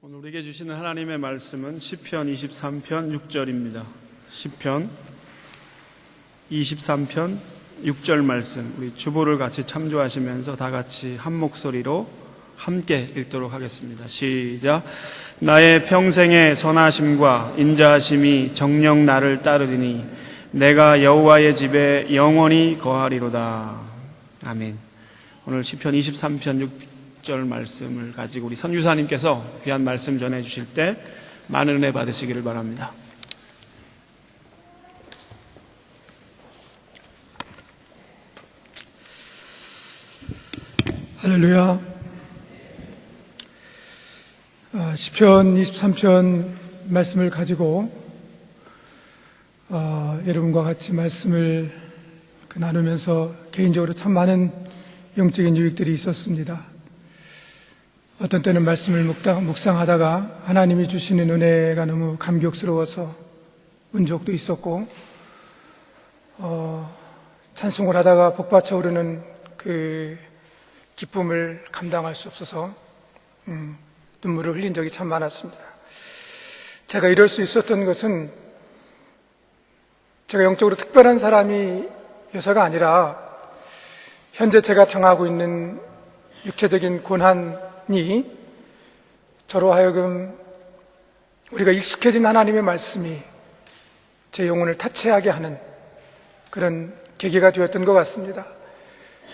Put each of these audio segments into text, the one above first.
오늘 우리에게 주시는 하나님의 말씀은 시편 23편 6절입니다. 시편 23편 6절 말씀, 우리 주보를 같이 참조하시면서 다 같이 한 목소리로 함께 읽도록 하겠습니다. 시작. 나의 평생의 선하심과 인자하심이 정녕 나를 따르리니 내가 여호와의 집에 영원히 거하리로다. 아멘. 오늘 시편 23편 6절 말씀을 가지고 우리 선교사님께서 귀한 말씀 전해주실 때 많은 은혜 받으시기를 바랍니다. 할렐루야. 시편 23편 말씀을 가지고 여러분과 같이 말씀을 나누면서 개인적으로 참 많은 영적인 유익들이 있었습니다. 어떤 때는 말씀을 묵상하다가 하나님이 주시는 은혜가 너무 감격스러워서 운 적도 있었고, 찬송을 하다가 복받쳐 오르는 그 기쁨을 감당할 수 없어서 눈물을 흘린 적이 참 많았습니다. 제가 이럴 수 있었던 것은 제가 영적으로 특별한 사람이어서가 아니라 현재 제가 당하고 있는 육체적인 고난이 저로 하여금 우리가 익숙해진 하나님의 말씀이 제 영혼을 타체하게 하는 그런 계기가 되었던 것 같습니다.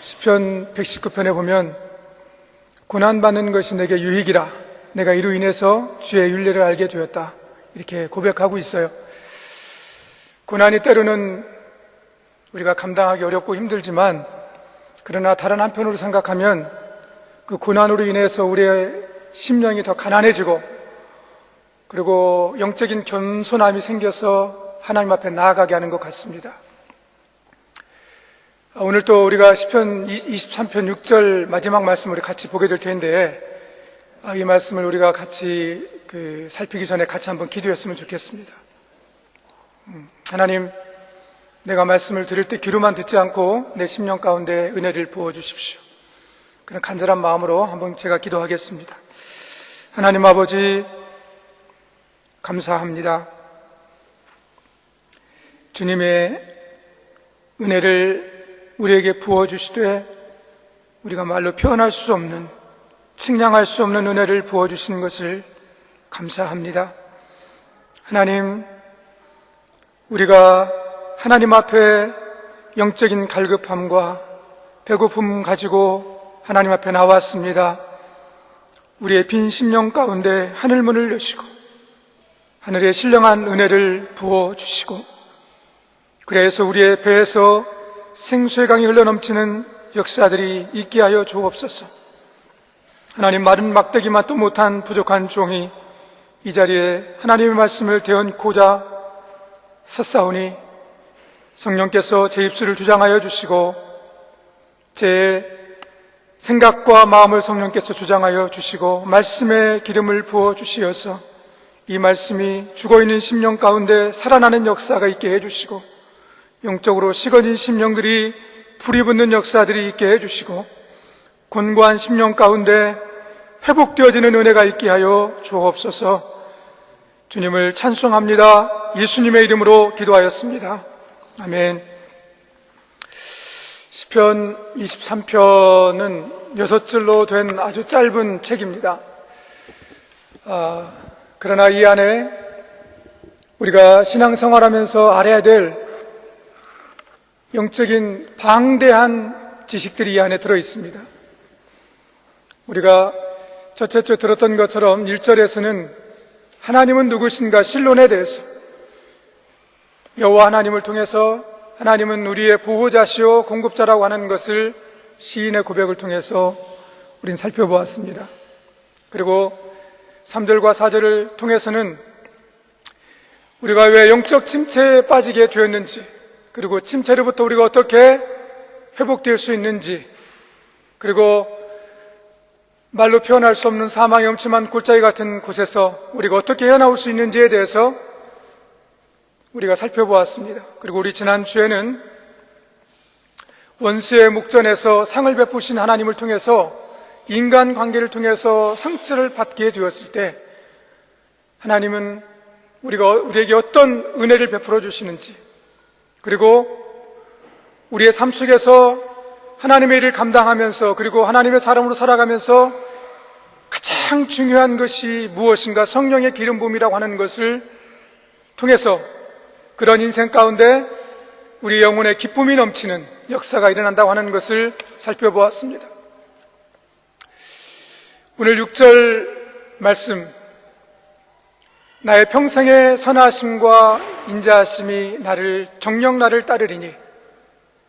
시편 119편에 보면 고난받는 것이 내게 유익이라 내가 이로 인해서 주의 윤례를 알게 되었다, 이렇게 고백하고 있어요. 고난이 때로는 우리가 감당하기 어렵고 힘들지만, 그러나 다른 한편으로 생각하면 그 고난으로 인해서 우리의 심령이 더 가난해지고, 그리고 영적인 겸손함이 생겨서 하나님 앞에 나아가게 하는 것 같습니다. 오늘 또 우리가 시편 23편 6절 마지막 말씀을 같이 보게 될 텐데, 이 말씀을 우리가 같이 살피기 전에 같이 한번 기도했으면 좋겠습니다. 하나님, 내가 말씀을 들을 때 귀로만 듣지 않고 내 심령 가운데 은혜를 부어주십시오. 그런 간절한 마음으로 한번 제가 기도하겠습니다. 하나님 아버지, 감사합니다. 주님의 은혜를 우리에게 부어주시되 우리가 말로 표현할 수 없는, 측량할 수 없는 은혜를 부어주신 것을 감사합니다. 하나님, 우리가 하나님 앞에 영적인 갈급함과 배고픔 가지고 하나님 앞에 나왔습니다. 우리의 빈 심령 가운데 하늘문을 여시고 하늘의 신령한 은혜를 부어주시고, 그래서 우리의 배에서 생수의 강이 흘러넘치는 역사들이 있게 하여 주옵소서. 하나님, 마른 막대기만 또 못한 부족한 종이 이 자리에 하나님의 말씀을 대언고자 섰사오니 성령께서 제 입술을 주장하여 주시고 제 생각과 마음을 성령께서 주장하여 주시고 말씀의 기름을 부어 주시어서 이 말씀이 죽어있는 심령 가운데 살아나는 역사가 있게 해주시고, 영적으로 식어진 심령들이 불이 붙는 역사들이 있게 해주시고, 곤고한 심령 가운데 회복되어지는 은혜가 있게 하여 주옵소서. 주님을 찬송합니다. 예수님의 이름으로 기도하였습니다. 아멘. 시편 23편은 6절로 된 아주 짧은 책입니다. 그러나 이 안에 우리가 신앙생활하면서 알아야 될 영적인 방대한 지식들이 이 안에 들어있습니다. 우리가 첫째 들었던 것처럼 1절에서는 하나님은 누구신가 신론에 대해서, 여호와 하나님을 통해서 하나님은 우리의 보호자시오 공급자라고 하는 것을 시인의 고백을 통해서 우린 살펴보았습니다. 그리고 3절과 4절을 통해서는 우리가 왜 영적 침체에 빠지게 되었는지, 그리고 침체로부터 우리가 어떻게 회복될 수 있는지, 그리고 말로 표현할 수 없는 사망의 음침한 골짜기 같은 곳에서 우리가 어떻게 헤어나올 수 있는지에 대해서 우리가 살펴보았습니다. 그리고 우리 지난주에는 원수의 목전에서 상을 베푸신 하나님을 통해서 인간관계를 통해서 상처를 받게 되었을 때 하나님은 우리에게 어떤 은혜를 베풀어 주시는지, 그리고 우리의 삶 속에서 하나님의 일을 감당하면서, 그리고 하나님의 사람으로 살아가면서 가장 중요한 것이 무엇인가, 성령의 기름 부음이라고 하는 것을 통해서 그런 인생 가운데 우리 영혼의 기쁨이 넘치는 역사가 일어난다고 하는 것을 살펴보았습니다. 오늘 6절 말씀, 나의 평생의 선하심과 인자하심이 정녕 나를 따르리니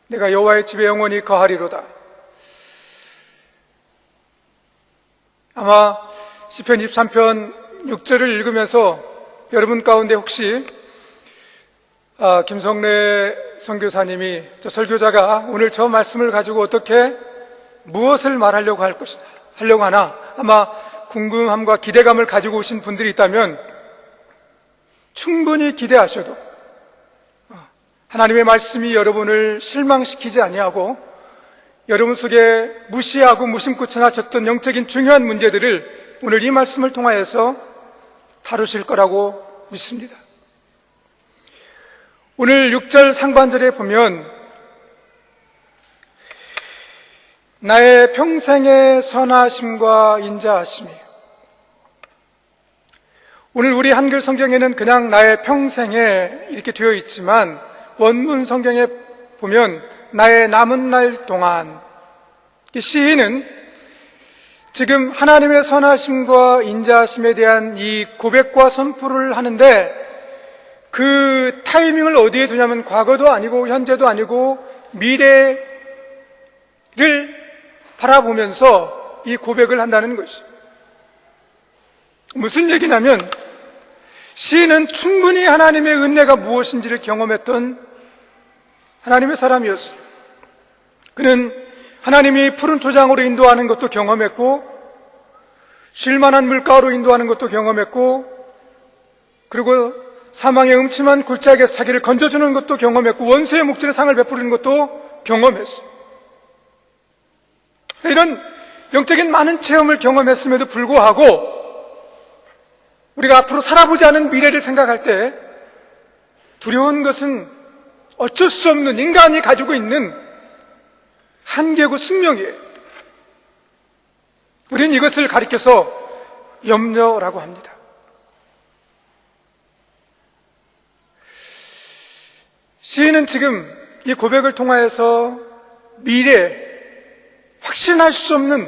내가 여호와의 집에 영원히 거하리로다. 아마 시편 23편 6절을 읽으면서 여러분 가운데 혹시 김성래 선교사님이, 저 설교자가 오늘 저 말씀을 가지고 어떻게 무엇을 말하려고 하려고 하나, 아마 궁금함과 기대감을 가지고 오신 분들이 있다면 충분히 기대하셔도 하나님의 말씀이 여러분을 실망시키지 아니하고 여러분 속에 무시하고 무심코 지나쳤던 영적인 중요한 문제들을 오늘 이 말씀을 통하여서 다루실 거라고 믿습니다. 오늘 6절 상반절에 보면 나의 평생의 선하심과 인자하심이, 오늘 우리 한글 성경에는 그냥 나의 평생에 이렇게 되어 있지만 원문 성경에 보면 나의 남은 날 동안, 이 시인은 지금 하나님의 선하심과 인자하심에 대한 이 고백과 선포를 하는데 그 타이밍을 어디에 두냐면 과거도 아니고 현재도 아니고 미래를 바라보면서 이 고백을 한다는 것이 무슨 얘기냐면, 시인은 충분히 하나님의 은혜가 무엇인지를 경험했던 하나님의 사람이었어요. 그는 하나님이 푸른 토장으로 인도하는 것도 경험했고, 쉴만한 물가로 인도하는 것도 경험했고, 그리고 사망의 음침한 골짜기에서 자기를 건져주는 것도 경험했고, 원수의 목전에 상을 베푸는 것도 경험했어요. 이런 영적인 많은 체험을 경험했음에도 불구하고 우리가 앞으로 살아보지 않은 미래를 생각할 때 두려운 것은 어쩔 수 없는 인간이 가지고 있는 한계고 숙명이에요. 우리는 이것을 가리켜서 염려라고 합니다. 시인은 지금 이 고백을 통하여서 미래, 확신할 수 없는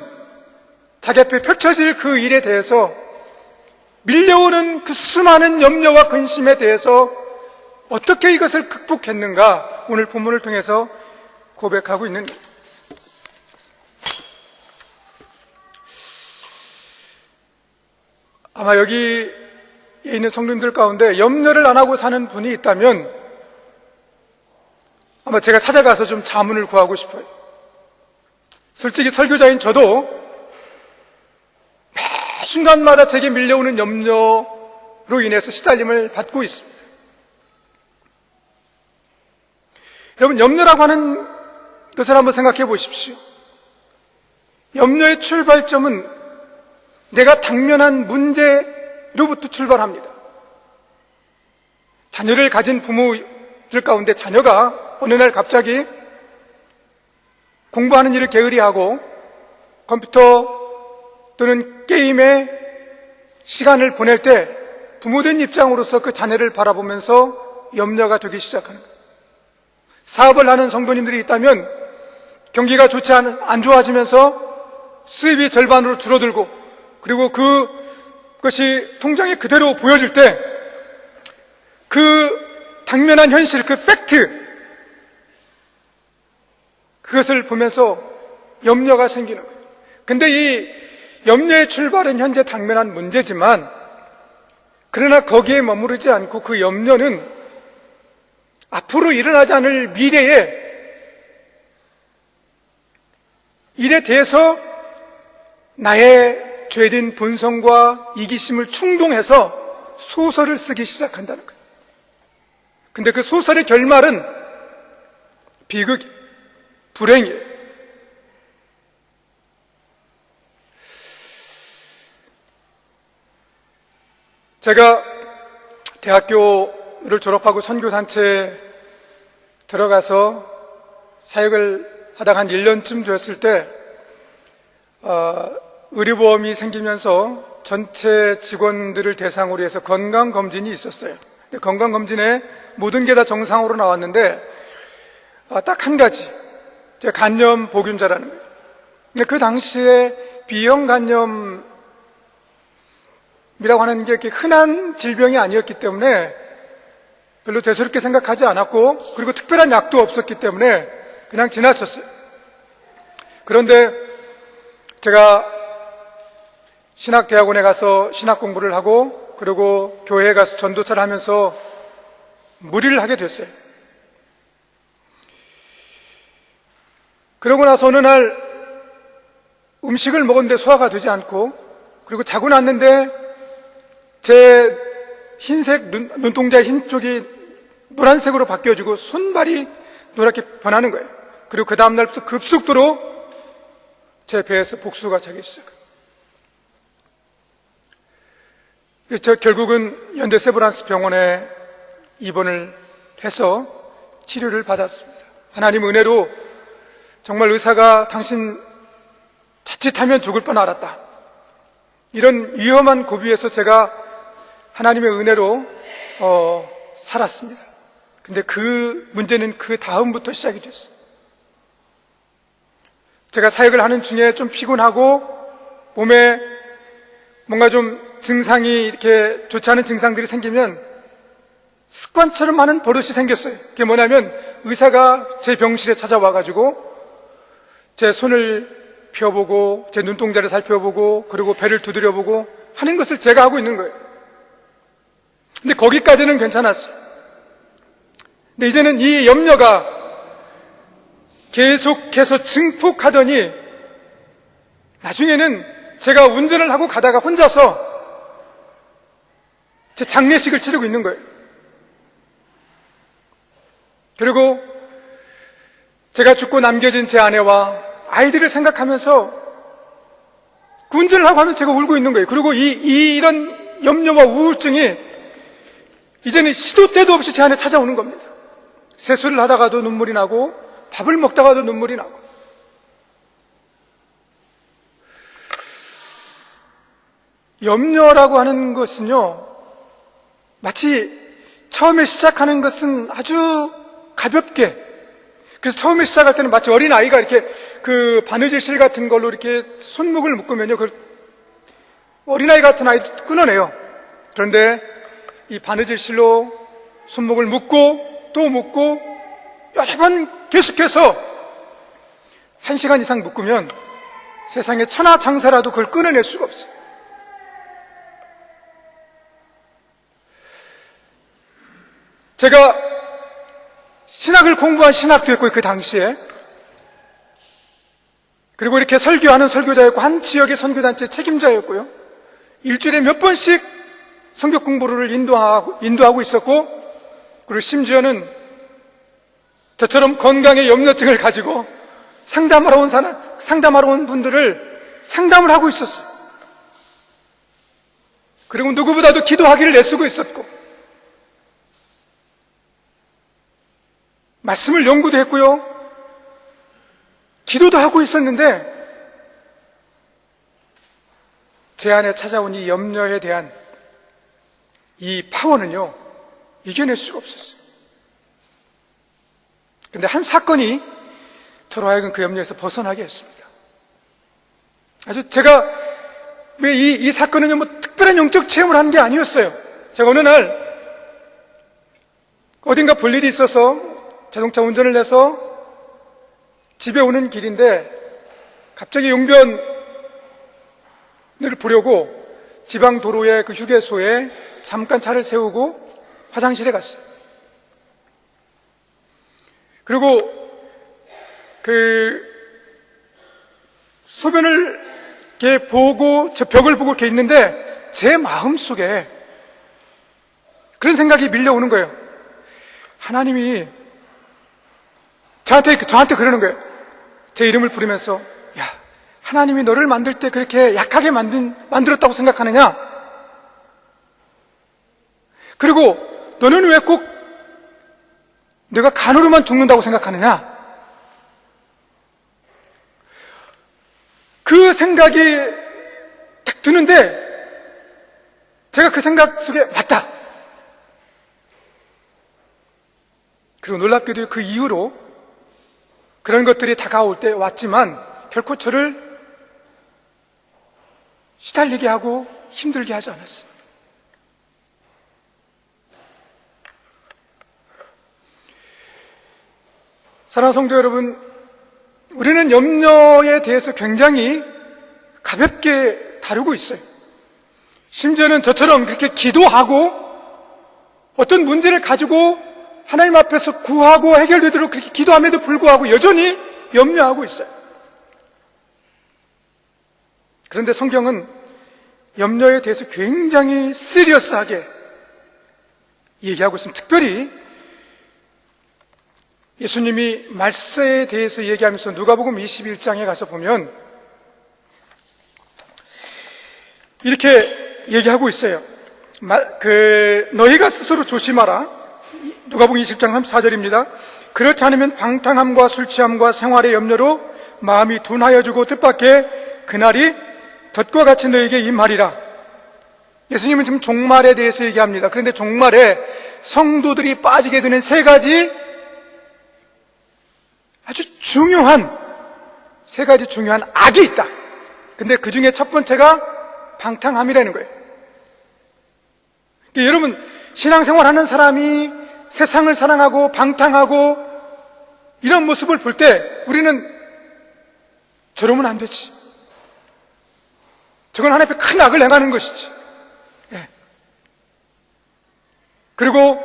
자기 앞에 펼쳐질 그 일에 대해서 밀려오는 그 수많은 염려와 근심에 대해서 어떻게 이것을 극복했는가, 오늘 본문을 통해서 고백하고 있는 거예요. 아마 여기에 있는 성도님들 가운데 염려를 안 하고 사는 분이 있다면 아마 제가 찾아가서 좀 자문을 구하고 싶어요. 솔직히 설교자인 저도 매 순간마다 제게 밀려오는 염려로 인해서 시달림을 받고 있습니다. 여러분, 염려라고 하는 것을 한번 생각해 보십시오. 염려의 출발점은 내가 당면한 문제로부터 출발합니다. 자녀를 가진 부모들 가운데 자녀가 어느 날 갑자기 공부하는 일을 게으리하고 컴퓨터 또는 게임에 시간을 보낼 때 부모된 입장으로서 그 자녀를 바라보면서 염려가 되기 시작하는 거예요. 사업을 하는 성도님들이 있다면 경기가 안 좋아지면서 수입이 절반으로 줄어들고, 그리고 그것이 통장에 그대로 보여질 때 그 당면한 현실, 그 팩트, 그것을 보면서 염려가 생기는 거예요. 근데 이 염려의 출발은 현재 당면한 문제지만, 그러나 거기에 머무르지 않고 그 염려는 앞으로 일어나지 않을 미래의 일에 대해서 나의 죄된 본성과 이기심을 충동해서 소설을 쓰기 시작한다는 거예요. 근데 그 소설의 결말은 비극이에요. 불행이에요. 제가 대학교를 졸업하고 선교단체에 들어가서 사역을 하다가 한 1년쯤 되었을 때 의료보험이 생기면서 전체 직원들을 대상으로 해서 건강검진이 있었어요. 건강검진에 모든 게 다 정상으로 나왔는데 딱 한 가지, 제가 간염 보균자라는 거예요. 근데 그 당시에 B형 간염이라고 하는 게 이렇게 흔한 질병이 아니었기 때문에 별로 대수롭게 생각하지 않았고, 그리고 특별한 약도 없었기 때문에 그냥 지나쳤어요. 그런데 제가 신학대학원에 가서 신학 공부를 하고, 그리고 교회에 가서 전도사를 하면서 무리를 하게 됐어요. 그러고 나서 어느 날 음식을 먹었는데 소화가 되지 않고, 그리고 자고 났는데 제 흰색 눈동자의 흰 쪽이 노란색으로 바뀌어지고 손발이 노랗게 변하는 거예요. 그리고 그 다음날부터 급속도로 제 배에서 복수가 차기 시작해요. 그래서 결국은 현대 세브란스 병원에 입원을 해서 치료를 받았습니다. 하나님 은혜로 정말 의사가 당신 자칫하면 죽을 뻔 알았다, 이런 위험한 고비에서 제가 하나님의 은혜로 살았습니다. 근데 그 문제는 그 다음부터 시작이 됐어요. 제가 사역을 하는 중에 좀 피곤하고 몸에 뭔가 좀 증상이 이렇게 좋지 않은 증상들이 생기면 습관처럼 하는 버릇이 생겼어요. 그게 뭐냐면 의사가 제 병실에 찾아와가지고 제 손을 펴보고 제 눈동자를 살펴보고 그리고 배를 두드려보고 하는 것을 제가 하고 있는 거예요. 근데 거기까지는 괜찮았어요. 근데 이제는 이 염려가 계속해서 증폭하더니 나중에는 제가 운전을 하고 가다가 혼자서 제 장례식을 치르고 있는 거예요. 그리고 제가 죽고 남겨진 제 아내와 아이들을 생각하면서 그 운전을 하고 하면서 제가 울고 있는 거예요. 그리고 이런 염려와 우울증이 이제는 시도 때도 없이 제 안에 찾아오는 겁니다. 세수를 하다가도 눈물이 나고 밥을 먹다가도 눈물이 나고. 염려라고 하는 것은요, 마치 처음에 시작하는 것은 아주 가볍게, 그래서 처음에 시작할 때는 마치 어린아이가 이렇게 그 바느질 실 같은 걸로 이렇게 손목을 묶으면요, 그 어린아이 같은 아이도 끊어내요. 그런데 이 바느질 실로 손목을 묶고 또 묶고 여러 번 계속해서 1시간 이상 묶으면 세상에 천하장사라도 그걸 끊어낼 수가 없어요. 제가 신학을 공부한 신학도 했고 그 당시에, 그리고 이렇게 설교하는 설교자였고 한 지역의 선교단체 책임자였고요, 일주일에 몇 번씩 성경 공부를 인도하고 있었고, 그리고 심지어는 저처럼 건강의 염려증을 가지고 상담하러 온 분들을 상담을 하고 있었어요. 그리고 누구보다도 기도하기를 애쓰고 있었고, 말씀을 연구도 했고요, 기도도 하고 있었는데 제 안에 찾아온 이 염려에 대한 이 파워는요, 이겨낼 수가 없었어요. 근데 한 사건이 저로 하여금 그 염려에서 벗어나게 했습니다. 아주 제가 왜 이 사건은요, 뭐 특별한 영적 체험을 한 게 아니었어요. 제가 어느 날 어딘가 볼 일이 있어서 자동차 운전을 해서 집에 오는 길인데 갑자기 용변을 보려고 지방 도로의 그 휴게소에 잠깐 차를 세우고 화장실에 갔어요. 그리고 그 소변을 이렇게 보고 저 벽을 보고 이렇게 있는데 제 마음속에 그런 생각이 밀려오는 거예요. 하나님이 저한테 그러는 거예요. 제 이름을 부르면서, 야, 하나님이 너를 만들 때 그렇게 약하게 만들었다고 생각하느냐? 그리고 너는 왜 꼭 내가 간으로만 죽는다고 생각하느냐? 그 생각이 딱 드는데 제가 그 생각 속에 맞다. 그리고 놀랍게도 그 이후로 그런 것들이 다가올 때 왔지만 결코 저를 시달리게 하고 힘들게 하지 않았어요. 사랑하는 성도 여러분, 우리는 염려에 대해서 굉장히 가볍게 다루고 있어요. 심지어는 저처럼 그렇게 기도하고 어떤 문제를 가지고 하나님 앞에서 구하고 해결되도록 그렇게 기도함에도 불구하고 여전히 염려하고 있어요. 그런데 성경은 염려에 대해서 굉장히 시리어스하게 얘기하고 있습니다. 특별히 예수님이 말세에 대해서 얘기하면서 누가복음 21장에 가서 보면 이렇게 얘기하고 있어요. 너희가 스스로 조심하라. 누가복음 20장 34절입니다. 그렇지 않으면 방탕함과 술 취함과 생활의 염려로 마음이 둔하여지고 뜻밖의 그날이 덫과 같이 너희에게 임하리라. 예수님은 지금 종말에 대해서 얘기합니다. 그런데 종말에 성도들이 빠지게 되는 세 가지 중요한 악이 있다. 근데 그 중에 첫 번째가 방탕함이라는 거예요. 여러분, 신앙생활 하는 사람이 세상을 사랑하고 방탕하고 이런 모습을 볼 때 우리는 저러면 안 되지. 저건 하나님 앞에 큰 악을 행하는 것이지. 예. 그리고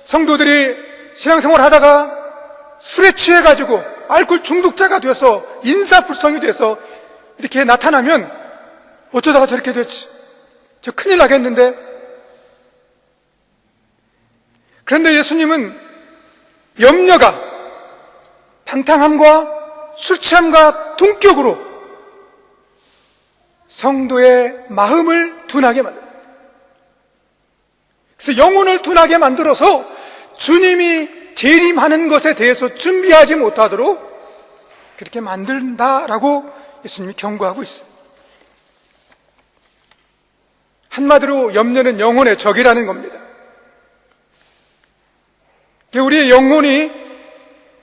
성도들이 신앙생활 하다가 술에 취해가지고 알코올 중독자가 되어서 인사불성이 돼서 이렇게 나타나면 어쩌다가 저렇게 됐지? 저 큰일 나겠는데? 그런데 예수님은 염려가 방탕함과 술 취함과 동격으로 성도의 마음을 둔하게 만든다. 그래서 영혼을 둔하게 만들어서 주님이 재림하는 것에 대해서 준비하지 못하도록 그렇게 만든다라고 예수님이 경고하고 있어요. 한마디로 염려는 영혼의 적이라는 겁니다. 우리의 영혼이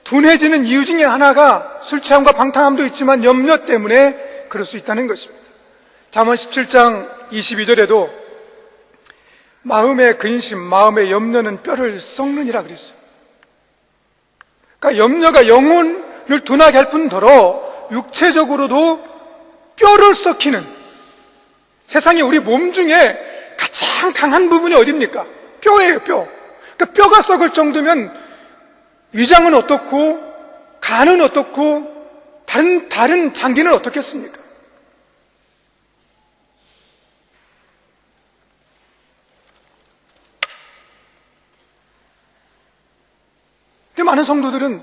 둔해지는 이유 중에 하나가 술 취함과 방탕함도 있지만 염려 때문에 그럴 수 있다는 것입니다. 잠언 17장 22절에도 마음의 근심, 마음의 염려는 뼈를 썩느니라 그랬어요. 그러니까 염려가 영혼을 둔하게 할 뿐더러 육체적으로도 뼈를 썩히는, 세상에 우리 몸 중에 가장 강한 부분이 어디입니까? 뼈예요, 뼈. 그러니까 뼈가 썩을 정도면 위장은 어떻고 간은 어떻고 다른 장기는 어떻겠습니까? 근데 많은 성도들은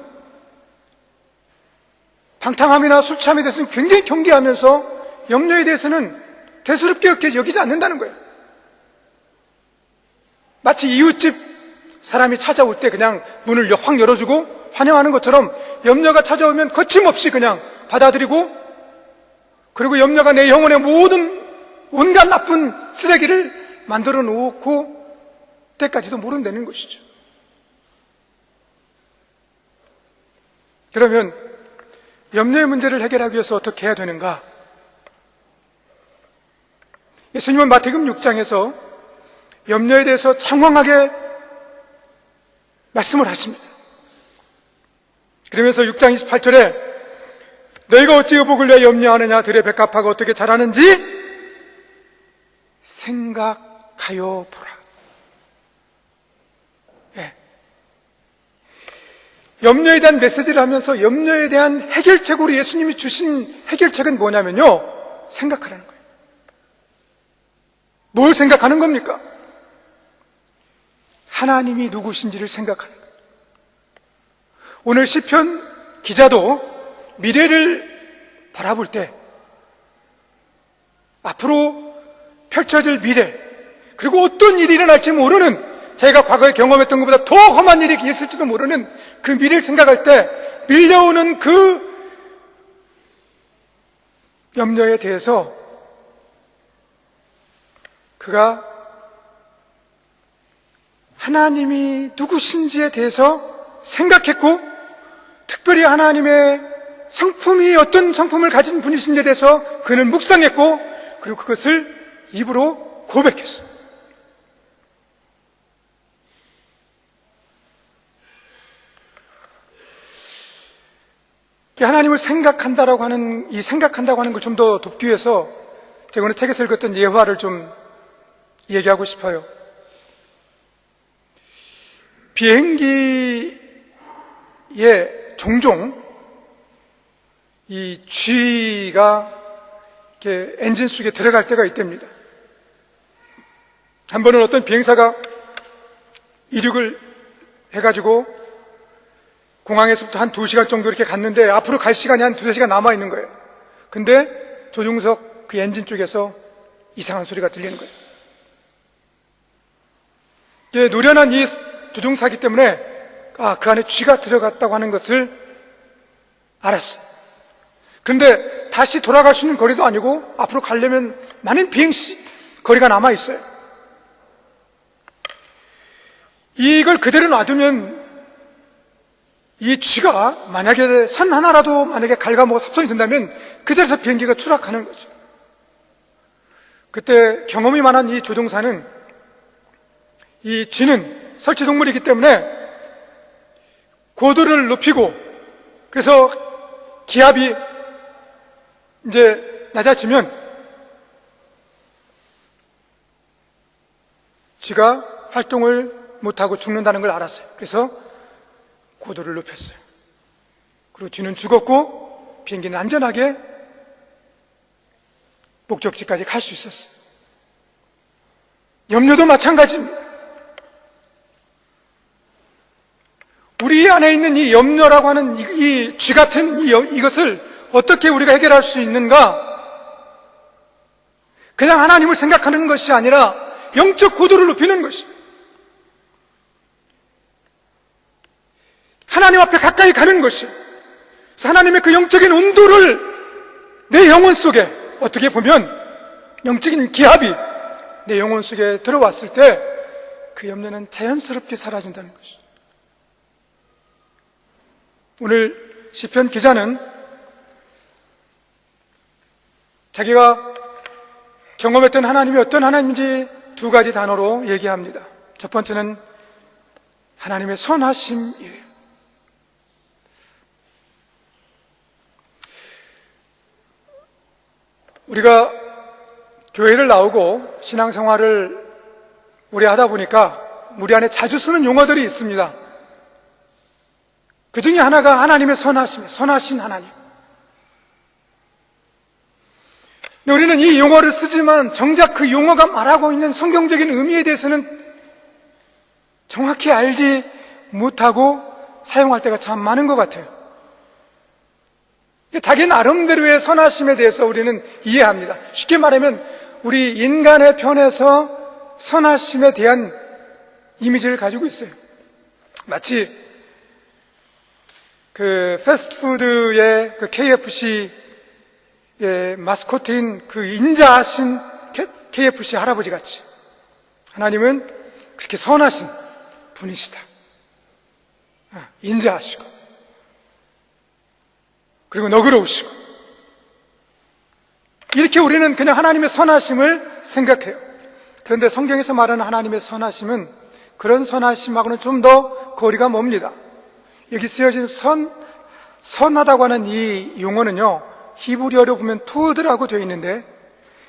방탕함이나 술 취함에 대해서는 굉장히 경계하면서 염려에 대해서는 대수롭게 여기지 않는다는 거예요. 마치 이웃집 사람이 찾아올 때 그냥 문을 확 열어주고 환영하는 것처럼 염려가 찾아오면 거침없이 그냥 받아들이고, 그리고 염려가 내 영혼의 모든 온갖 나쁜 쓰레기를 만들어 놓고 때까지도 모른다는 것이죠. 그러면 염려의 문제를 해결하기 위해서 어떻게 해야 되는가? 예수님은 마태복음 6장에서 염려에 대해서 장황하게 말씀을 하십니다. 그러면서 6장 28절에 너희가 어찌 의복을 위하여 염려하느냐, 들의 백합화가 어떻게 자라는지 생각하여 보라. 예. 염려에 대한 메시지를 하면서 염려에 대한 해결책으로 예수님이 주신 해결책은 뭐냐면요, 생각하라는 거예요. 뭘 생각하는 겁니까? 하나님이 누구신지를 생각하는 거예요. 오늘 시편 기자도 미래를 바라볼 때, 앞으로 펼쳐질 미래, 그리고 어떤 일이 일어날지 모르는 자기가 과거에 경험했던 것보다 더 험한 일이 있을지도 모르는 그 미래를 생각할 때 밀려오는 그 염려에 대해서 그가 하나님이 누구신지에 대해서 생각했고, 특별히 하나님의 성품이 어떤 성품을 가진 분이신지에 대해서 그는 묵상했고, 그리고 그것을 입으로 고백했습니다. 하나님을 생각한다라고 하는, 이 생각한다고 하는 걸 좀 더 돕기 위해서 제가 오늘 책에서 읽었던 예화를 좀 얘기하고 싶어요. 비행기에 종종 이 쥐가 이렇게 엔진 속에 들어갈 때가 있답니다. 한 번은 어떤 비행사가 이륙을 해가지고 공항에서부터 한 2시간 정도 이렇게 갔는데 앞으로 갈 시간이 한 2-3시간 남아있는 거예요. 근데 조종석 그 엔진 쪽에서 이상한 소리가 들리는 거예요. 이게 노련한 이 조종사기 때문에 그 안에 쥐가 들어갔다고 하는 것을 알았어요. 그런데 다시 돌아갈 수 있는 거리도 아니고 앞으로 가려면 많은 거리가 남아있어요. 이걸 그대로 놔두면 이 쥐가 만약에 선 하나라도 만약에 갉아먹어 삽손이 된다면 그대로서 비행기가 추락하는 거죠. 그때 경험이 많은 이 조종사는 이 쥐는 설치동물이기 때문에 고도를 높이고, 그래서 기압이 이제 낮아지면 쥐가 활동을 못하고 죽는다는 걸 알았어요. 그래서 고도를 높였어요. 그리고 쥐는 죽었고 비행기는 안전하게 목적지까지 갈 수 있었어요. 염려도 마찬가지입니다. 우리 안에 있는 이 염려라고 하는 이 쥐 같은 이것을 어떻게 우리가 해결할 수 있는가? 그냥 하나님을 생각하는 것이 아니라 영적 고도를 높이는 것입니다. 하나님 앞에 가까이 가는 것이, 하나님의 그 영적인 온도를 내 영혼 속에, 어떻게 보면 영적인 기압이 내 영혼 속에 들어왔을 때 그 염려는 자연스럽게 사라진다는 것이죠. 오늘 시편 기자는 자기가 경험했던 하나님이 어떤 하나님인지 2가지 단어로 얘기합니다. 첫 번째는 하나님의 선하심이에요. 우리가 교회를 나오고 신앙생활을 오래 하다 보니까 우리 안에 자주 쓰는 용어들이 있습니다. 그 중에 하나가 하나님의 선하심이에요. 선하신 하나님. 근데 우리는 이 용어를 쓰지만 정작 그 용어가 말하고 있는 성경적인 의미에 대해서는 정확히 알지 못하고 사용할 때가 참 많은 것 같아요. 자기 나름대로의 선하심에 대해서 우리는 이해합니다. 쉽게 말하면 우리 인간의 편에서 선하심에 대한 이미지를 가지고 있어요. 마치 그 패스트푸드의 그 KFC의 마스코트인 그 인자하신 KFC 할아버지 같이 하나님은 그렇게 선하신 분이시다. 인자하시고 그리고 너그러우시고, 이렇게 우리는 그냥 하나님의 선하심을 생각해요. 그런데 성경에서 말하는 하나님의 선하심은 그런 선하심하고는 좀 더 거리가 멉니다. 여기 쓰여진 선하다고 하는 이 용어는요, 히브리어로 보면 토드라고 되어 있는데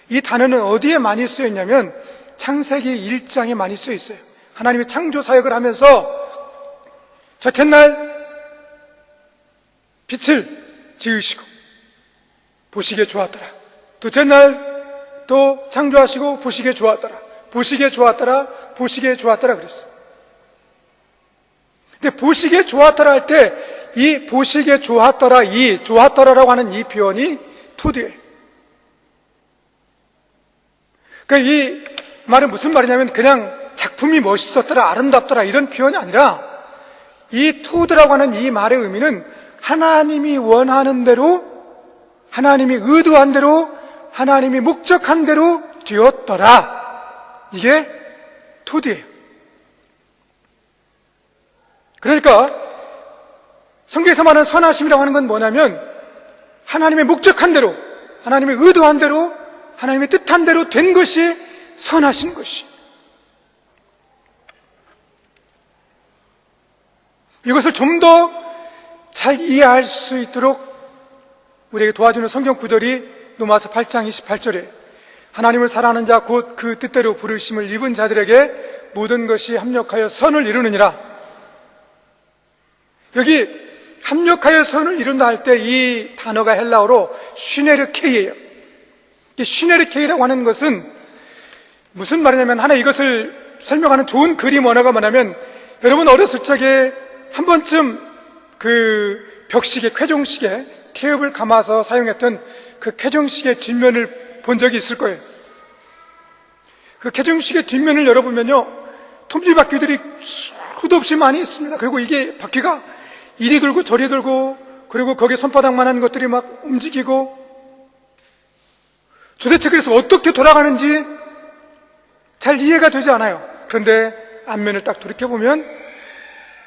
이 단어는 어디에 많이 쓰여 있냐면 창세기 1장에 많이 쓰여 있어요. 하나님이 창조 사역을 하면서 첫째 날 빛을 지으시고 보시기에 좋았더라. 둘째 날 또 창조하시고 보시기에 좋았더라. 보시기에 좋았더라. 보시기에 좋았더라 그랬어요. 근데 보시기에 좋았더라 할 때 이 보시기에 좋았더라, 이 좋았더라라고 하는 이 표현이 투드예요. 그러니까 이 말은 무슨 말이냐면 그냥 작품이 멋있었더라, 아름답더라 이런 표현이 아니라 이 to드라고 하는 이 말의 의미는 하나님이 원하는 대로, 하나님이 의도한 대로, 하나님이 목적한 대로 되었더라. 이게 to드예요. 그러니까 성경에서 말하는 선하심이라고 하는 건 뭐냐면 하나님의 목적한 대로, 하나님의 의도한 대로, 하나님의 뜻한 대로 된 것이 선하신 것이. 이것을 좀 더 잘 이해할 수 있도록 우리에게 도와주는 성경 구절이 로마서 8장 28절에 하나님을 사랑하는 자 곧 그 뜻대로 부르심을 입은 자들에게 모든 것이 합력하여 선을 이루느니라. 여기 합력하여 선을 이룬다 할 때 이 단어가 헬라어로 슈네르케이예요. 이 슈네르케이라고 하는 것은 무슨 말이냐면, 하나 이것을 설명하는 좋은 그림 언어가 뭐냐면, 여러분 어렸을 적에 한 번쯤 그 벽시계, 쾌종시계, 태엽을 감아서 사용했던 그 쾌종시계 뒷면을 본 적이 있을 거예요. 그 쾌종시계 뒷면을 열어보면요, 톱니바퀴들이 수도 없이 많이 있습니다. 그리고 이게 바퀴가 이리 돌고 저리 돌고, 그리고 거기에 손바닥만한 것들이 막 움직이고, 도대체 그래서 어떻게 돌아가는지 잘 이해가 되지 않아요. 그런데 앞면을 딱 돌이켜보면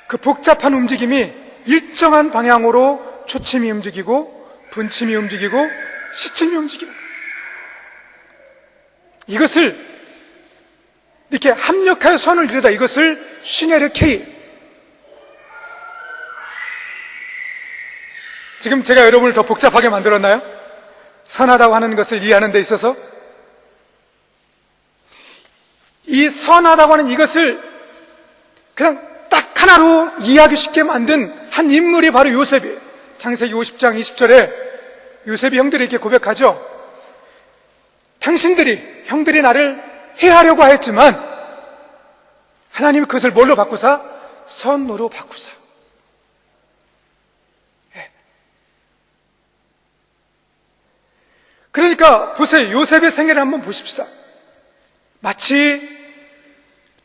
그 복잡한 움직임이 일정한 방향으로 초침이 움직이고 분침이 움직이고 시침이 움직입니다. 이것을 이렇게 합력하여 선을 이루다, 이것을 슈네르케이. 지금 제가 여러분을 더 복잡하게 만들었나요? 선하다고 하는 것을 이해하는 데 있어서 이 선하다고 하는 이것을 그냥 딱 하나로 이해하기 쉽게 만든 한 인물이 바로 요셉이에요. 창세기 50장 20절에 요셉이 형들이 이렇게 고백하죠. 당신들이, 형들이 나를 해하려고 하였지만 하나님이 그것을 뭘로 바꾸사? 선으로 바꾸사. 그러니까 보세요. 요셉의 생애를 한번 보십시다. 마치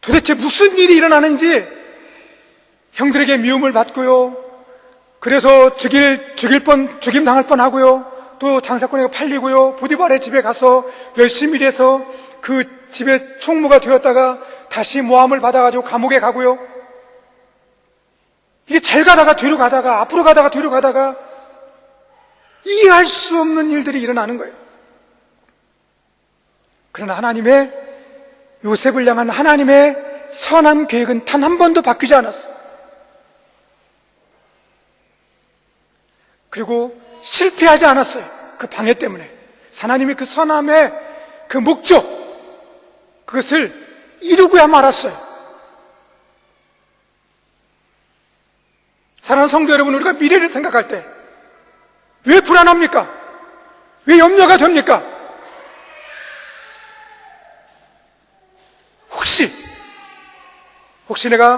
도대체 무슨 일이 일어나는지, 형들에게 미움을 받고요, 그래서 죽임 당할 뻔 하고요, 또 장사꾼에게 팔리고요, 보디발의 집에 가서 열심히 일해서 그 집의 총무가 되었다가 다시 모함을 받아가지고 감옥에 가고요. 이게 잘 가다가 뒤로 가다가 앞으로 가다가 뒤로 가다가 이해할 수 없는 일들이 일어나는 거예요. 그러나 하나님의, 요셉을 향한 하나님의 선한 계획은 단 한 번도 바뀌지 않았어요. 그리고 실패하지 않았어요. 그 방해 때문에. 하나님이 그 선함의 그 목적, 그것을 이루고야 말았어요. 사랑하는 성도 여러분, 우리가 미래를 생각할 때 왜 불안합니까? 왜 염려가 됩니까? 혹시 내가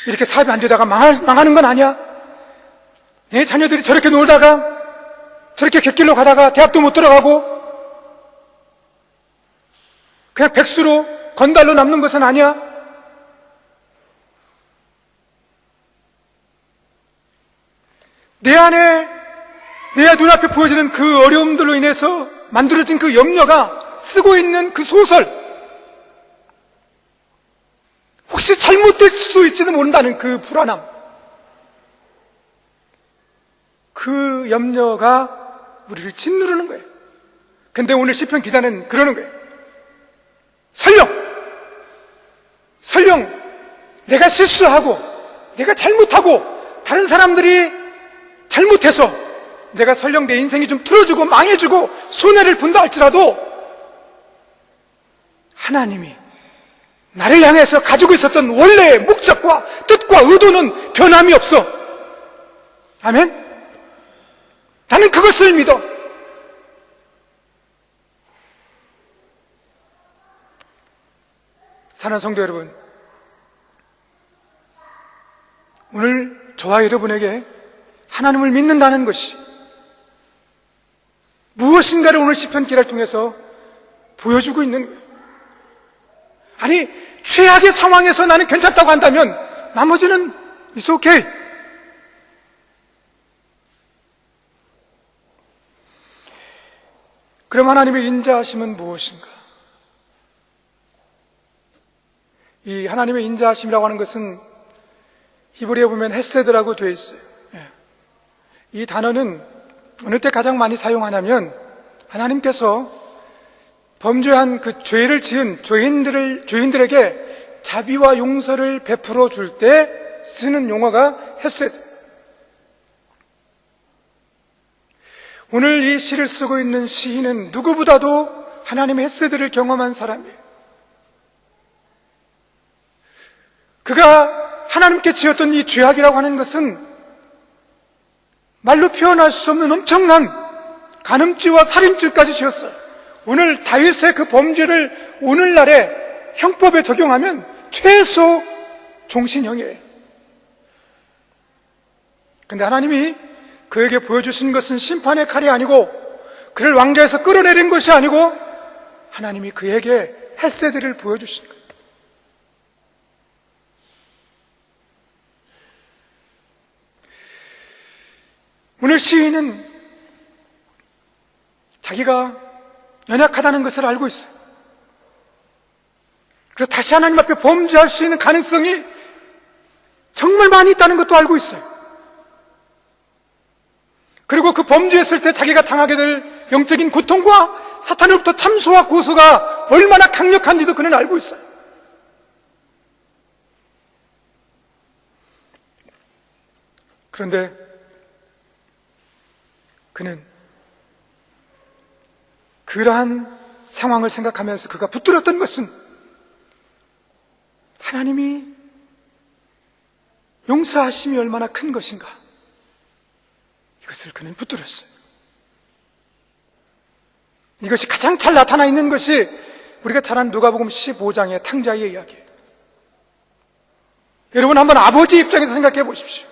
이렇게 사업이 안 되다가 망하는 건 아니야? 내 자녀들이 저렇게 놀다가, 저렇게 객길로 가다가 대학도 못 들어가고 그냥 백수로, 건달로 남는 것은 아니야? 내 안에, 내 눈앞에 보여지는 그 어려움들로 인해서 만들어진 그 염려가, 쓰고 있는 그 소설, 혹시 잘못될 수 있지도 모른다는 그 불안함, 그 염려가 우리를 짓누르는 거예요. 근데 오늘 시편 기자는 그러는 거예요. 설령 내가 실수하고 내가 잘못하고 다른 사람들이 잘못해서 내가 설령 내 인생이 좀 틀어지고 망해지고 손해를 본다 할지라도 하나님이 나를 향해서 가지고 있었던 원래의 목적과 뜻과 의도는 변함이 없어. 아멘? 나는 그것을 믿어. 사랑하는 성도 여러분, 오늘 저와 여러분에게 하나님을 믿는다는 것이 무엇인가를 오늘 시편 기라를 통해서 보여주고 있는 거예요. 아니, 최악의 상황에서 나는 괜찮다고 한다면 나머지는 it's okay. 그럼 하나님의 인자하심은 무엇인가? 이 하나님의 인자하심이라고 하는 것은 히브리어에 보면 헤세드라고 되어 있어요. 이 단어는 어느 때 가장 많이 사용하냐면 하나님께서 범죄한 그 죄를 지은 죄인들에게 자비와 용서를 베풀어 줄 때 쓰는 용어가 헤세드. 오늘 이 시를 쓰고 있는 시인은 누구보다도 하나님의 헤세드를 경험한 사람이에요. 그가 하나님께 지었던 이 죄악이라고 하는 것은 말로 표현할 수 없는 엄청난 간음죄와 살인죄까지 지었어요. 오늘 다윗의 그 범죄를 오늘날의 형법에 적용하면 최소 종신형이에요. 근데 하나님이 그에게 보여주신 것은 심판의 칼이 아니고 그를 왕좌에서 끌어내린 것이 아니고 하나님이 그에게 헤세드를 보여주신 거예요. 오늘 시인은 자기가 연약하다는 것을 알고 있어요. 그래서 다시 하나님 앞에 범죄할 수 있는 가능성이 정말 많이 있다는 것도 알고 있어요. 그리고 그 범죄했을 때 자기가 당하게 될 영적인 고통과 사탄으로부터 참소와 고소가 얼마나 강력한지도 그는 알고 있어요. 그런데 그는 그러한 상황을 생각하면서 그가 붙들었던 것은 하나님이 용서하심이 얼마나 큰 것인가, 이것을 그는 붙들었어요. 이것이 가장 잘 나타나 있는 것이 우리가 잘 아는 누가복음 15장의 탕자의 이야기예요. 여러분 한번 아버지 입장에서 생각해 보십시오.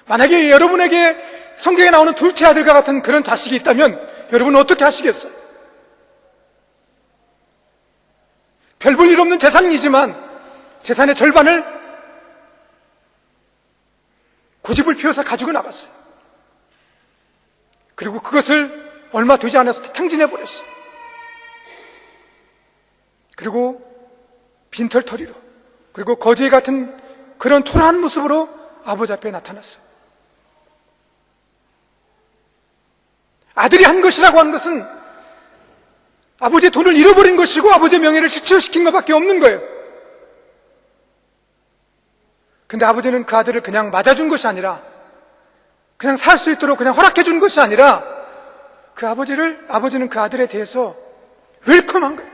만약에 여러분에게 성경에 나오는 둘째 아들과 같은 그런 자식이 있다면 여러분은 어떻게 하시겠어요? 별 볼 일 없는 재산이지만 재산의 절반을 고집을 피워서 가지고 나갔어요. 그리고 그것을 얼마 되지 않아서 탕진해버렸어요. 그리고 빈털터리로, 그리고 거지 같은 그런 초라한 모습으로 아버지 앞에 나타났어요. 아들이 한 것이라고 하는 것은 아버지의 돈을 잃어버린 것이고 아버지의 명예를 실추시킨 것밖에 없는 거예요. 근데 아버지는 그 아들을 그냥 맞아준 것이 아니라, 그냥 살 수 있도록 그냥 허락해 준 것이 아니라, 아버지는 그 아들에 대해서 웰컴한 거예요.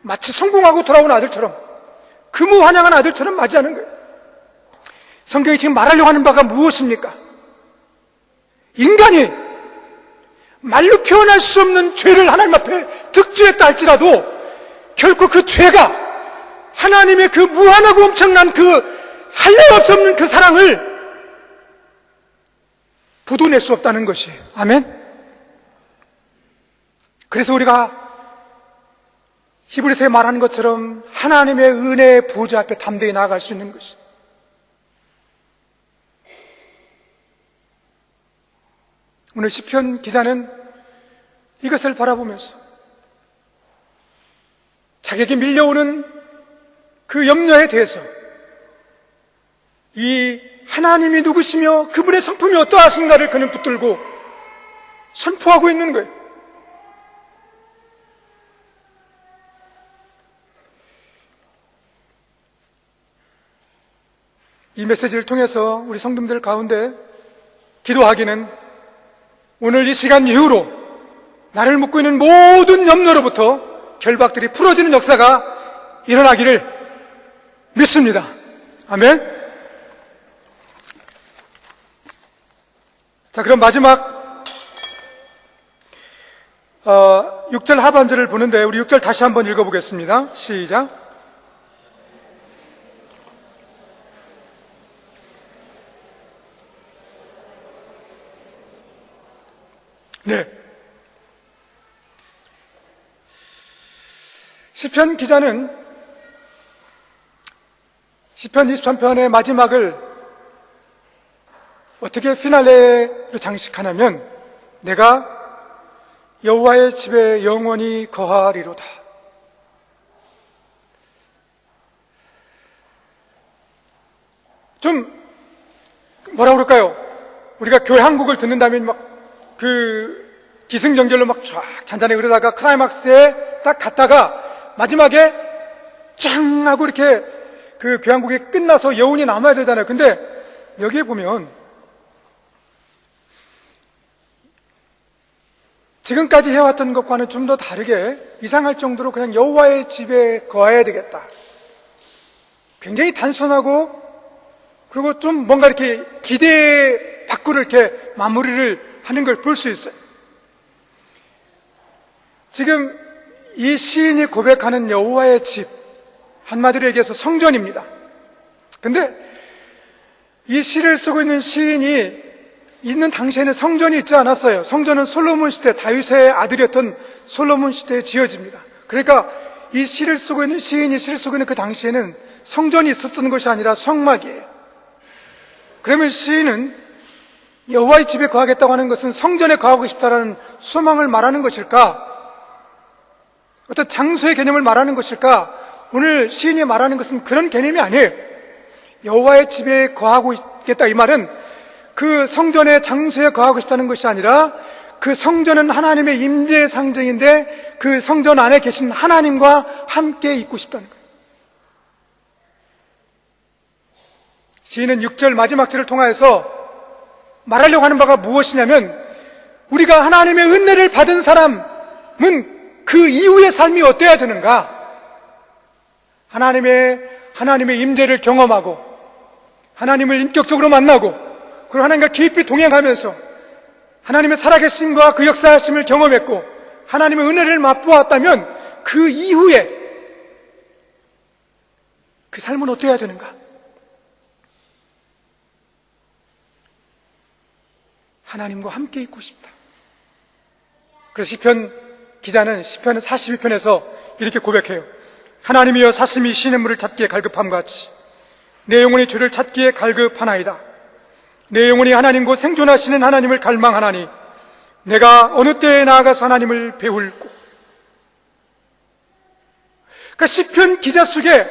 마치 성공하고 돌아온 아들처럼, 금우환영한 아들처럼 맞이하는 거예요. 성경이 지금 말하려고 하는 바가 무엇입니까? 인간이 말로 표현할 수 없는 죄를 하나님 앞에 득죄했다 할지라도 결코 그 죄가 하나님의 그 무한하고 엄청난 그 할례 없는 그 사랑을 부도낼 수 없다는 것이에요. 아멘. 그래서 우리가 히브리서에 말하는 것처럼 하나님의 은혜의 보좌 앞에 담대히 나아갈 수 있는 것이, 오늘 시편 기자는 이것을 바라보면서 자기에게 밀려오는 그 염려에 대해서 이 하나님이 누구시며 그분의 성품이 어떠하신가를 그는 붙들고 선포하고 있는 거예요. 이 메시지를 통해서 우리 성도들 가운데 기도하기는 오늘 이 시간 이후로 나를 묶고 있는 모든 염려로부터 결박들이 풀어지는 역사가 일어나기를 믿습니다. 아멘. 자, 그럼 마지막 6절 하반절을 보는데 우리 6절 다시 한번 읽어보겠습니다. 시작. 네. 시편 기자는 시편 23편의 마지막을 어떻게 피날레로 장식하냐면 내가 여호와의 집에 영원히 거하리로다. 좀 뭐라 그럴까요? 우리가 교회 한 곡을 듣는다면 막 그 기승전결로 막 쫙 잔잔하게 그러다가 클라이막스에 딱 갔다가 마지막에 짱 하고 이렇게 그 교향곡이 끝나서 여운이 남아야 되잖아요. 근데 여기에 보면 지금까지 해왔던 것과는 좀 더 다르게 이상할 정도로 그냥 여호와의 집에 거해야 되겠다. 굉장히 단순하고 그리고 좀 뭔가 이렇게 기대 밖으로 이렇게 마무리를 하는 걸 볼 수 있어요. 지금 이 시인이 고백하는 여호와의 집, 한마디로 얘기해서 성전입니다. 근데 이 시를 쓰고 있는 시인이 있는 당시에는 성전이 있지 않았어요. 성전은 솔로몬 시대, 다윗의 아들이었던 솔로몬 시대에 지어집니다. 그러니까 이 시를 쓰고 있는 시인이 시를 쓰고 있는 그 당시에는 성전이 있었던 것이 아니라 성막이에요. 그러면 시인은 여호와의 집에 거하겠다고 하는 것은 성전에 거하고 싶다라는 소망을 말하는 것일까? 어떤 장소의 개념을 말하는 것일까? 오늘 시인이 말하는 것은 그런 개념이 아니에요. 여호와의 집에 거하고 있겠다 이 말은 그 성전의 장소에 거하고 싶다는 것이 아니라 그 성전은 하나님의 임재의 상징인데 그 성전 안에 계신 하나님과 함께 있고 싶다는 거예요. 시인은 6절 마지막 절을 통하여서 말하려고 하는 바가 무엇이냐면 우리가 하나님의 은혜를 받은 사람은 그 이후의 삶이 어때야 되는가? 하나님의 임재를 경험하고 하나님을 인격적으로 만나고 그리고 하나님과 깊이 동행하면서 하나님의 살아계심과 그 역사하심을 경험했고 하나님의 은혜를 맛보았다면 그 이후에 그 삶은 어때야 되는가? 하나님과 함께 있고 싶다. 그래서 시편 기자는 시편 42편에서 이렇게 고백해요. 하나님이여 사슴이 시냇물을 찾기에 갈급함과 같이 내 영혼이 주를 찾기에 갈급하나이다. 내 영혼이 하나님 곧 생존하시는 하나님을 갈망하나니 내가 어느 때에 나아가서 하나님을 배울꼬. 그러니까 시편 기자 속에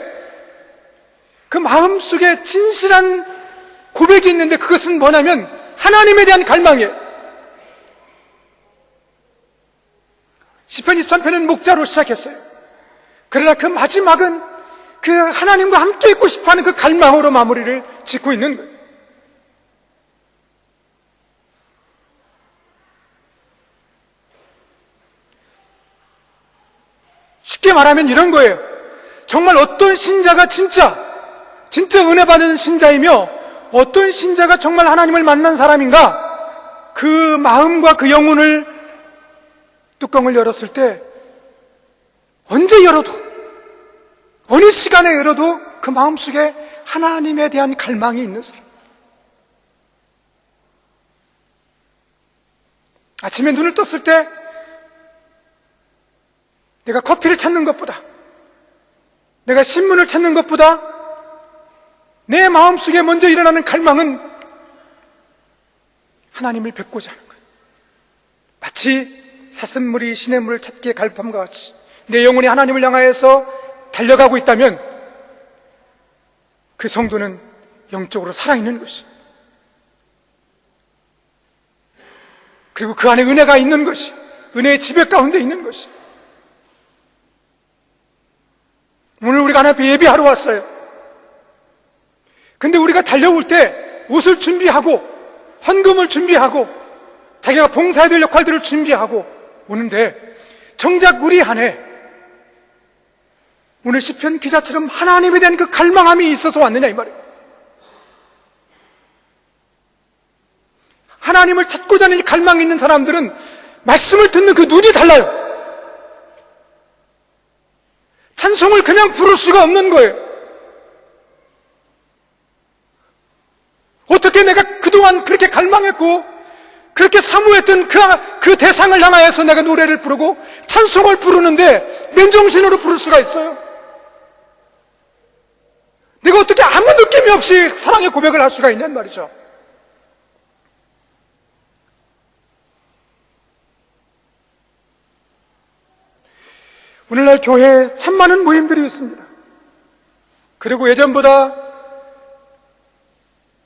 그 마음 속에 진실한 고백이 있는데 그것은 뭐냐면 하나님에 대한 갈망이에요. 시편 23편은 목자로 시작했어요. 그러나 그 마지막은 그 하나님과 함께 있고 싶어하는 그 갈망으로 마무리를 짓고 있는 거예요. 쉽게 말하면 이런 거예요. 정말 어떤 신자가 진짜 은혜 받은 신자이며 어떤 신자가 정말 하나님을 만난 사람인가? 그 마음과 그 영혼을 뚜껑을 열었을 때 언제 열어도 어느 시간에 열어도 그 마음속에 하나님에 대한 갈망이 있는 사람. 아침에 눈을 떴을 때 내가 커피를 찾는 것보다 내가 신문을 찾는 것보다 내 마음속에 먼저 일어나는 갈망은 하나님을 뵙고자 하는 거예요. 마치 사슴물이 시냇물을 찾기에 갈급함과 같이 내 영혼이 하나님을 향하여서 달려가고 있다면 그 성도는 영적으로 살아있는 것이 그리고 그 안에 은혜가 있는 것이 은혜의 지배 가운데 있는 것이 오늘 우리가 하나님 앞에 예배하러 왔어요. 근데 우리가 달려올 때 옷을 준비하고 헌금을 준비하고 자기가 봉사해야 될 역할들을 준비하고 오는데 정작 우리 안에 오늘 시편 기자처럼 하나님에 대한 그 갈망함이 있어서 왔느냐 이 말이에요. 하나님을 찾고자 하는 이 갈망이 있는 사람들은 말씀을 듣는 그 눈이 달라요. 찬송을 그냥 부를 수가 없는 거예요. 어떻게 내가 그동안 그렇게 갈망했고 그렇게 사모했던 그 대상을 향하여서 내가 노래를 부르고 찬송을 부르는데 맨정신으로 부를 수가 있어요? 내가 어떻게 아무 없이 사랑의 고백을 할 수가 있냔 말이죠. 오늘날 교회에 참 많은 모임들이 있습니다. 그리고 예전보다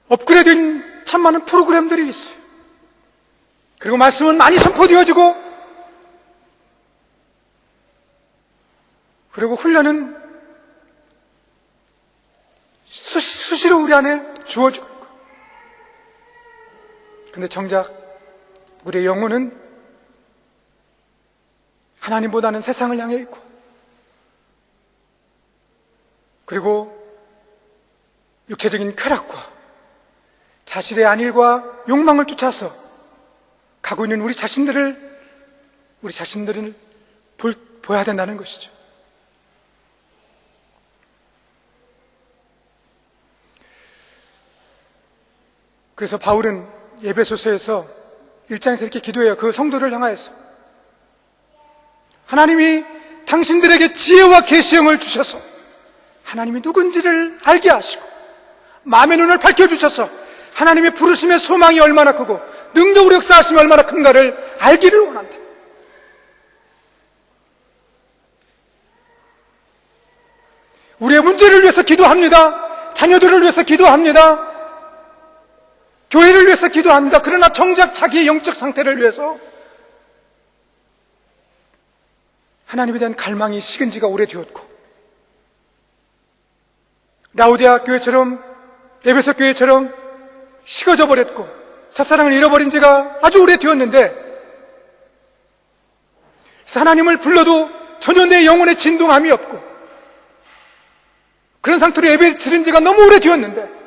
업그레이드된 참 많은 프로그램들이 있어요. 그리고 말씀은 많이 선포되어지고, 그리고 훈련은 수시로 우리 안에 주어지고 있고, 근데 정작 우리의 영혼은 하나님보다는 세상을 향해 있고, 그리고 육체적인 쾌락과 자신의 안일과 욕망을 쫓아서 가고 있는 우리 자신들을 보여야 된다는 것이죠. 그래서 바울은 에베소서에서 1장에서 이렇게 기도해요. 그 성도를 향하여서 하나님이 당신들에게 지혜와 계시형을 주셔서 하나님이 누군지를 알게 하시고 마음의 눈을 밝혀주셔서 하나님의 부르심의 소망이 얼마나 크고 능력으로 역사하심이 얼마나 큰가를 알기를 원한다. 우리의 문제를 위해서 기도합니다. 자녀들을 위해서 기도합니다. 교회를 위해서 기도합니다. 그러나 정작 자기의 영적 상태를 위해서 하나님에 대한 갈망이 식은 지가 오래되었고, 라오디아 교회처럼 에베소 교회처럼 식어져 버렸고 첫사랑을 잃어버린 지가 아주 오래되었는데, 그래서 하나님을 불러도 전혀 내 영혼에 진동함이 없고 그런 상태로 예배 드린 지가 너무 오래되었는데,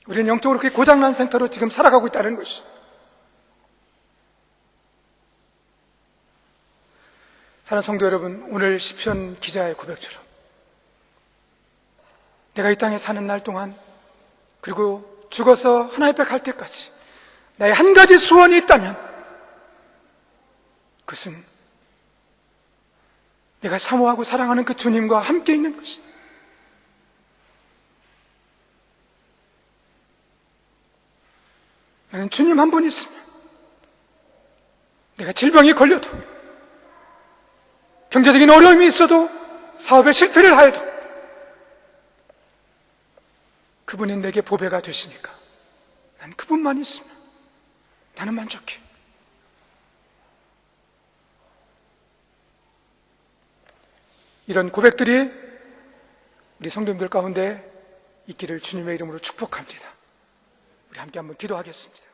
우리는 영적으로 그렇게 고장난 상태로 지금 살아가고 있다는 것이죠. 사랑하는 성도 여러분, 오늘 시편 기자의 고백처럼 내가 이 땅에 사는 날 동안, 그리고 죽어서 하나님 앞에 갈 때까지 나의 한 가지 소원이 있다면 그것은 내가 사모하고 사랑하는 그 주님과 함께 있는 것이다. 나는 주님 한 분 있으면 내가 질병이 걸려도, 경제적인 어려움이 있어도, 사업에 실패를 하여도 그분이 내게 보배가 되시니까 난 그분만 있으면 나는 만족해. 이런 고백들이 우리 성도님들 가운데 있기를 주님의 이름으로 축복합니다. 우리 함께 한번 기도하겠습니다.